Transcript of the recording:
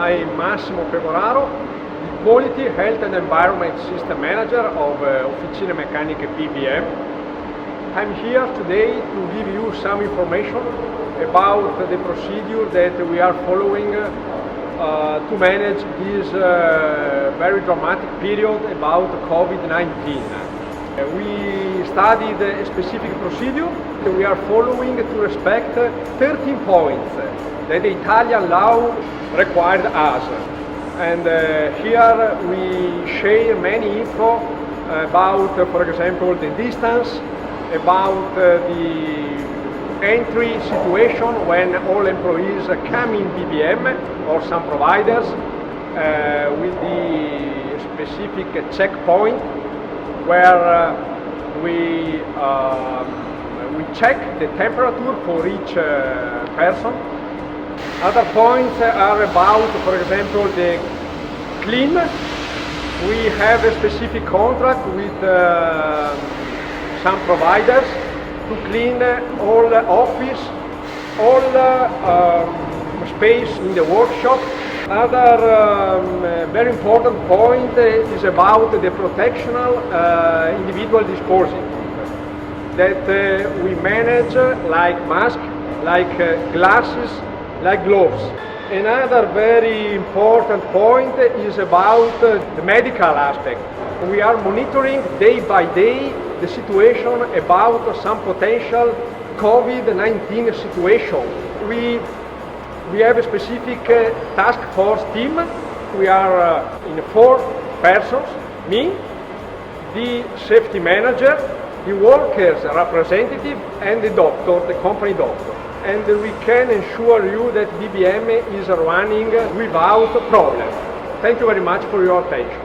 I'm Massimo Pecoraro, the Quality, Health and Environment System Manager of Officine Meccaniche PBM. I'm here today to give you some information about the procedure that we are following to manage this very dramatic period about COVID-19. We studied a specific procedure that we are following to respect 13 points that the Italian law required us. And here we share many info about, for example, the distance, about the entry situation when all employees come in BBM or some providers with the specific checkpoint where we check the temperature for each person. Other points are about, for example, the clean. We have a specific contract with some providers to clean all office, all space in the workshop. Another very important point is about the protectional individual disposal that we manage, like masks, like glasses, like gloves. Another very important point is about the medical aspect. We are monitoring day by day the situation about some potential COVID-19 situation. We have a specific task force team. We are in 4 persons, me, the safety manager, the workers representative, and the doctor, the company doctor. And we can ensure you that BBM is running without problem. Thank you very much for your attention.